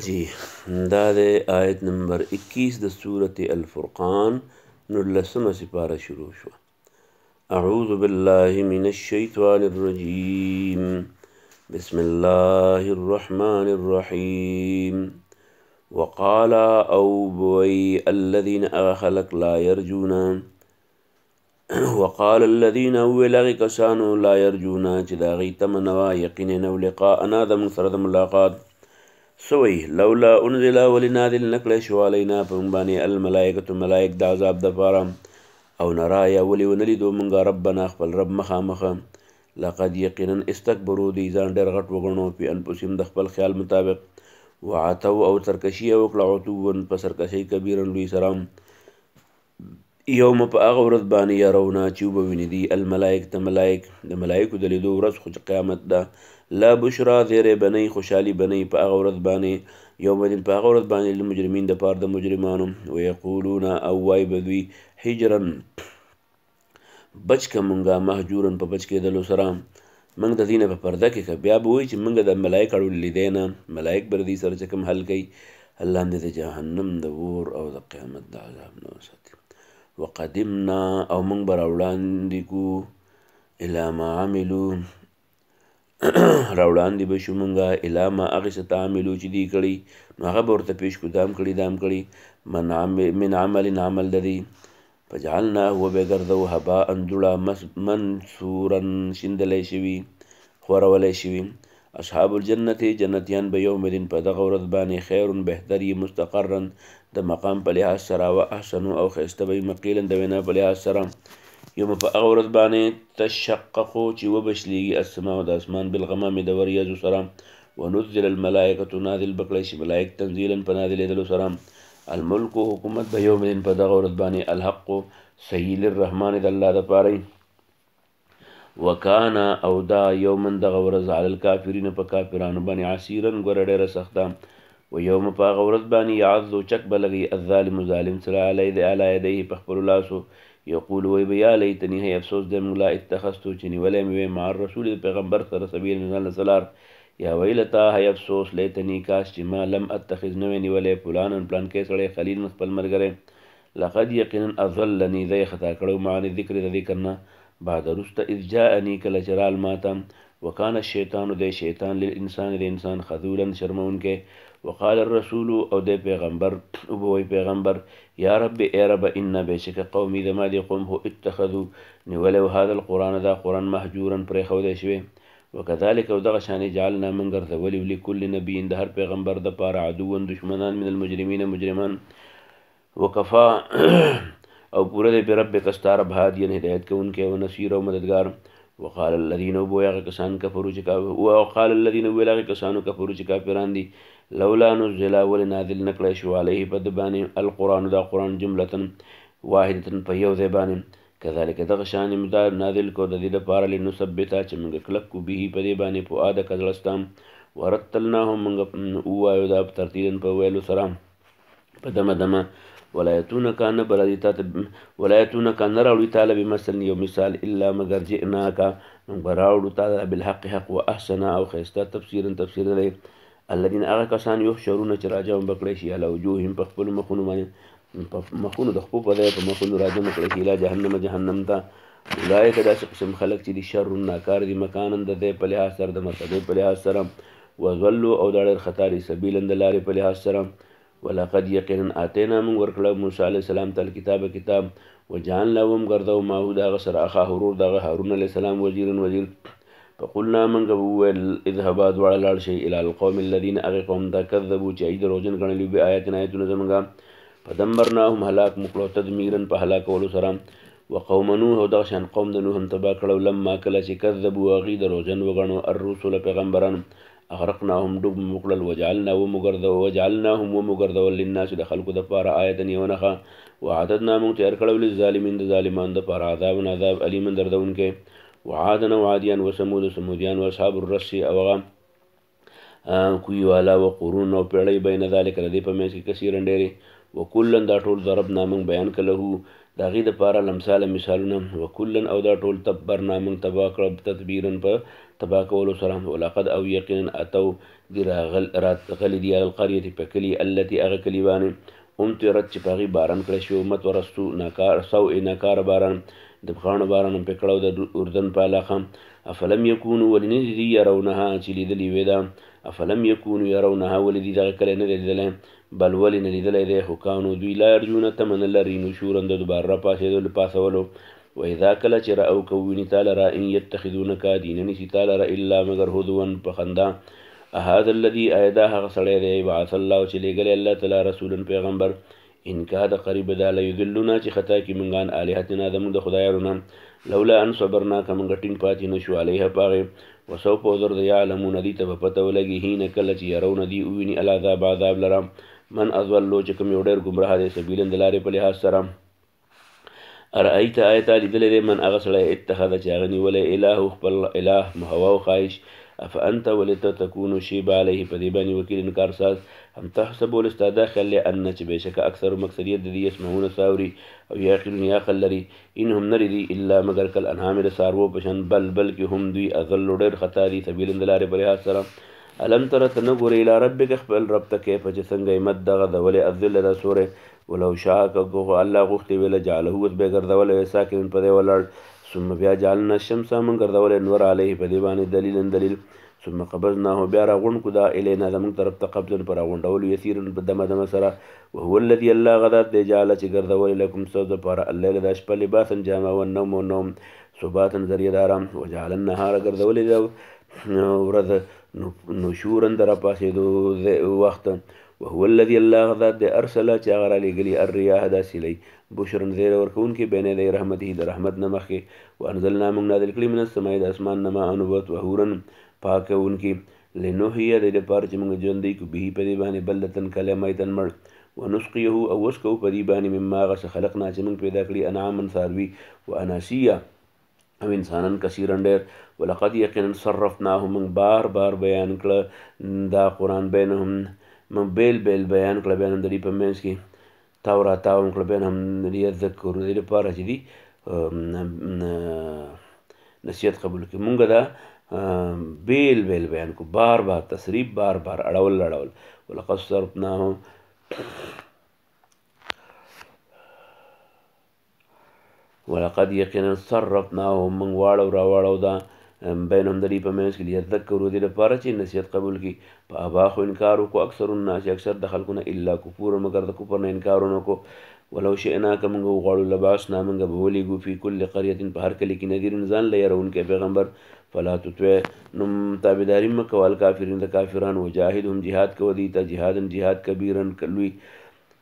جی دا د آیت نمبر 21 د سورة الفرقان 19 سپاره شروع شو. اعوذ بالله من الشیطان الرجیم بسم الله الرحمن الرحیم وقال او بوي الذين خلق لا يرجون وقال الذين ولغ کسانو لا يرجون چې دا غي تمنوا یقینا لقاءنا د من سره د ملاقات سوی لولا انزل ولنادل نکړی شو علینا په موږ باندې الملائکة ملائک د عذاب دپاره او نرا یا ولي ونلیدو موږ ربنا خپل رب مخامخه لقد یقینا استکبروا دی ځان ډېر غټ وګڼو په انفسهم د خپل خیال مطابق وعتو او سرکشي وکړه عتوا په سرکشي کبیرا لوی سره یوم په هغه ورځ باندې یرونا چې وبویني دي الملائکة ملائک د ملائکو د لیدو ورځ خو قیامت ده لا بشرا زیرې بنئ خوشحالي بنئ په هغه ورځ باندې یوم دین په هغه ورځ باندې للمجرمین دپاره د مجرمانو ویقولون او وای به دوی حجرا بچ که مونږه مهجورا په بچ کېدلو سره موږ د دې نه په پرده کې که بیا به وایي چې موږ د ملایک اړولي لیدی نه ملایک به د دې سره چې کوم حل کوي الله هم دې د جهنم د اور او د قیامت د عذاب نه وساتي وقدمنا او موږ به راوړاندې کړو الی ما عملو راوړاندې به شو مونږه الی ما هغې څه ته عملو چې دي کړي نو هغه به ورته پیش کړو دام کړي من عمل عمل د دې فجعلناه وبې ګرځو هباء دوړه منثورا شیندلی شوي خورولی شوي اصحاب الجنت جنتیان به یوم دین په دغه ورځ باندې خیر بهتر یي مستقرا د مقام په لحاظ سره و احسنو او ښایسته به یي مقیلا د وینا په لحاظ سره یوم په هغه ورځ باندې تشققو چې وبشلیږي السماء د اسمان بالغمام د وریځو سره ونزل الملائکة نازل بکړی شي ملائک تنزیلا په نازلېدلو سره الملک حکومت به یوم دین په دغه ورځ باندې الحق صحیح للرحمن د الله دپاره وکانا او دا یومن دغه ورځ علی الکافرین په کافرانو باندې عسیرا ګوره ډېره سخته و یوم په هغه ورځ باندې یعض چک به لګي الظالم ظالم سره علی یدیه په خپلو لاسو یقول وی به یا لیتنی هی افسوس د موږ لا اتخذتو چې نیولی مې وی مع الرسول پیغمبر سره سبیل ځان له سلار یا ویلتا هی افسوس لیتنی کاش چې ما لم اتخذ نه وی نیولی فلانا پلان کې سړی خلیل خپل ملګری لقد یقینا اضلني دی خطا کړو معنی ذکر د ذکر نه بعد رسته اذ جاءني کله چې رال ماته وکان الشیطان دی شیطان للانسان د انسان خذولا شرمونکی وقال الرسول او د پیغمبر او بوی پیغمبر یا رب ای رب ان بشک قومی دما دی قوم هو اتخذوا نیولو هذا القرآن دا قرآن مهجورا پرې ښودی شوی وکذلک او دغه شانې جعلنا من ګرځولي لکل نبي د هر پیغمبر دپاره عدوا دشمنان من المجرمین مجرمان وکفا او پوره دی په ربک ستا رب هادیا هدایت کوونکی او نصیر او مددگار وقال الذين وبويغ كسان كفروا وقال الذين وبويغ كسانو كفروا چې کافران دي لولا نزل ولنازل نکړی شو علیه په د باندې القرآن دا قرآن جملة واحدة په یو ځای باندې کذلک دغه شان امداد نازل کو د دې لپاره لنثبتا چې موږ کلک کو به په دې باندې فؤادک زړستام ورتلناهم موږ ووایو دا په ترتیب په ویلو سره په دمه ولایتونک ان بلدیتا ولایتونک ان راوړي تعالی بمثل یو مثال الا مگر جئناک براوړو تعالی بالحق حق واحسن او خیسته تفسیر دی الذين هغه کسان یحشرون چې راجم بکړی شي علی وجوههم په خپلو مخونو باندې په مخونو د خپو په ځای په مخونو راجم کړی شي الی جهنم ته اولئک داسې قسم خلک چې دي شر ناکار دي مکانا د دی په لحاظ سره د مرتبې په لحاظ سره وضلوا او دا ډېر خطا دي سبیلا د لارې په لحاظ سره ولقد یقینا آتینا موږ ورکړه موسی علیه السلام ته کتاب وجعلنا وم ګرځو ماهو د هغه سره اخا هرور دغه هارون علیه السلام وزیر فقلنا موږ به وویل اذهبا دواړه لاړ شئ الی القوم الذین هغې قوم ته کذبوا چې دروغجن ګڼلي بآیاتنا آیتونه زموږه فدمرناهم هلاک مو کړو تدمیرا په هلاکولو سره وقوم نوح او دغه شان قوم د نوح هم تباه کړو لما کله چې کذبوا هغې دروغجن وګڼو الرسل پیغمبران اغرقناهم ډوب مو کړل وجعلناهم ومګرځول للناس د خلکو دپاره آیتا یوه نښه وعددنا موږ تیار کړو للظالمین د ظالمانو دپاره عذاب علیما دردونکی وعادنا وعادیان سمودیان واصحاب الرس او هغه کوی والا وقرون او پیړۍ بین ذلک د دې په منځ کې کثیرا ډېرې وکلن دا ټول ضربنا موږ بیان کړه د هغې دپاره مثالونه وکلن او دا ټول تبرنا موږ تباه کړه تدبیرا په تبا کولو سره. ولقد او یقینا اتو دی راغلی دی القریة په کلي التي هغه کلي باندې امطرت چې په هغې باران کړی شوی متورستو ناکاره باران د پخاڼو باران هم پې کړی د اردن په علاقه. افلم یکونو ولې نه دي یرونها چې لیدلي وې ده افلم یکونو یرونها ولې دي دغه کلی نه دی لیدلی بل ولې نه لیدلی دی خو کانو دوی لا یرجونه تمه نه لري نشورا د دوباره راپاڅېدو له پاسولو. وإذا کله چې رأوک وویني تا لره ان یتخذونکه دینه نیسي تا لره الا مګر هدوا په خندا. هذا الذي آیا هغه سړی دی بعث الله چې لیږلی الله تعالی رسولا پیغمبر ان کاد قریب دا لیضلنا چې خطا کي مونږان الهتنا زموږ د خدایانو نه لولا ان صبرنا که مونږ ټینګ پاتې نشو علیها په هغې وسوف وزر د یعلمون دي ته به پته ولګي هینه کله چې یرون دي وویني العذاب عذاب لره من اضلو چې کوم یو ډېر ګمراه دی سبیلا د لارې په لحاظ سره. ارأیت آیتا لیدلی دی من هغه سړی اتخذ چې هغه نیولی اله خپل اله هوا او خواهش افانت ولته تکونو شیب علیه په دې باندې وکیل انکار ساز هم تحسبو لستا دا خیال لأن چې بېشکه اکثر مقصدیت د دې یسمعونه ساوري او یعقلون یا عقل لري ان هم نه دي الا مګر کل انعام د څاروو په شان بلکې هم دوی اضلو ډېر خطا دي سبیلا د لارې په لحاظ سره. الم تره ته نه ګورې الی ربک خپل رب ته کیفه چې څنګه همت دغه د ولې الذل دا سورې ولو شاء که الله غوښتې ویله جعله اوس به یې ګرځولی ساکن په دې ولاړ ثم بیا جعلنا الشمس موږ ګرځولی نور علیه په دې باندې دلیلا دلیل ثم قبضناه بیا راغونډ کړو دا الینا زموږ طرف ته قبضا په راغونډولو یسیرا په دمه دمه سره. وهو الذي الله غذات دی جعله چې ګرځولی لکم ستاسو دپاره الليل د شپه لباسا جامه والنوم والنوم ثباتا ذریعه د ارام وجعل النهار ګرځولی د ورځ نشورا د راپاڅېدو وخت. وهو الذي الله غذات دی ارسل چې هغه رالیږلي الریاح دا سیلی بشرا زیری ورکوونکې بین یدی رحمته د رحمت نه مخکې وانزلنا موږ نازل کړي من السماء د اسمان نه ماء نبات وحورا پاکوونکي لنحیه د دې لپاره چې موږ ژوندی کړو به په دې باندې بلدتن کلی میتن مړ ونسقیه او وسکو په دې باندې مما هغه څه خلقنا چې موږ پیدا کړي انعاما څاروي واناسیه او انسانان کثیرا ډېر. ولقد یقینا صرفناه موږ بار بار بیان کړه دا قرآن بینهم موږ بیل بیل بیان کړه بین هم د دې په منځ کې تاو را تاو هم کړه بین هم لیذکرو د دې لپاره چې دي نصیحت قبول کړي. موږ دا بیل بیل بیان کو بار بار تصریف بار بار اړول ولقد صرفناه ولقد یقینا صرفناه من واړو را واړو دا بینهم د دې په منځ کې لیذکرو دې لپاره چې نصیحت قبول کړي. په اباخو انکار وکړو اکثر الناس اکثر د خلکو نه الا کفور مګر د کفر نه انکار ونه کړو. ولو شئنا که موږ وغواړو لبعثنا موږ به ولیږو فی کل قریة په هر کلي کې نذیر ځان له یرونکی پیغمبر فلا تطع نو تابعداري مه کوه الکافرین د کافرانو وجاهدهم جهاد کوه دوی ته جهادا جهاد کبیرا لوی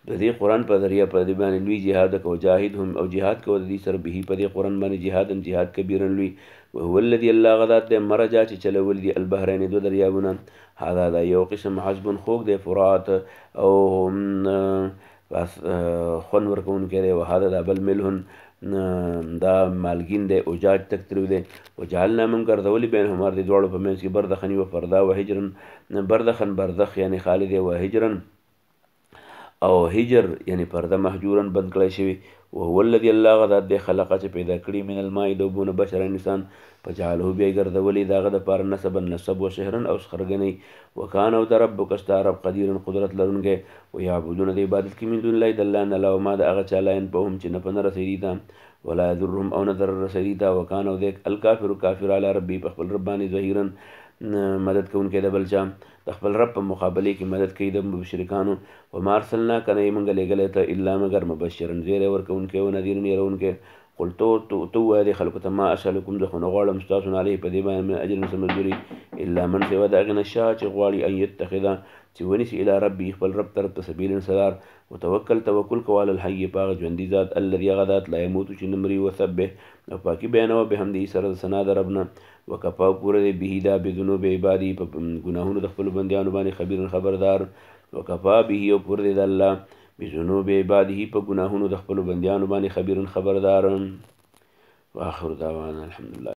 د دې قرآن په ذریعه په دې باندې لوی جهاد کوه جاهدهم او جهاد کوه د دې سره به په دې قرآن باندې جهادا جهاد کبیرا لوی. وهو الذي الله غذات دی مرجا چې چلول دي البحرین دو دریابونه هذا دا یو قسم حسب خوږ دی فرات او خون ورکوونکی دی وهذا دا بل ملح دا مالګین دی اوجاج تک تریو دی. وجعلنا موږ ګرځولي بینهم د دواړو په منځ کې بردخن و فردا و هجرا بردخن بردخ یعنی خالد و هجرا او هجر یعنی پرده محجورا بند کړی شوي. وهو الذي الله غذات دی خلقه چې پیدا کړي من الماء د اوبونه بشر انسان فجعله بیا ګرځولي د هغه دپاره نسبا نسب و شهرا او سخرګنۍ. وکان او د ربک ستا رب قدیرا قدرت لرونکی. ویعبدون د عبادت کې من دون الله د الله نه علاوه ما د هغه چا لا ينفعهم چې نه په نه رسېدي ته ولا یضرهم او نه ضرر رسېدي ته. وکان او دی الکافر کافر علی ربي په خپل رب باندې ظهیرا مدد کوونکی د بل چا د خپل رب په مقابله کې مدد کوي د مشرکانو. وما ارسلناک نه یې موږ لېږلی ته الا مګر مبشرا زیری ورکوونکی و نذیرا یرونکی. قل تو ووایه دې خلکو ته ما اسألکم زه خو نه غواړم ستاسو نه علیه په دې باندې من اجر څه مزدوري الا من سوا د هغې نه شا چې غواړي ان یتخذه چې ونیسي الی ربي خپل رب طرف ته سبیلا سلار. وتوکل توکل کوه علی الحی په هغه ژوندي ذات الذي هغه ذات لا یموتو چې نه مري وسبح او پاکي بیانوه بحمده سره د ثنا د رب نه. وکفا پوره دی به دا بذنوب عبادي په ګناهونو د خپلو بندیانو باندې خبیرا خبردار. وکفا به او پوره دی د الله بذنوب عباده په ګناهونو د خپلو بندیانو باندې خبیرا خبردار. واخر دعوانا الحمدلله.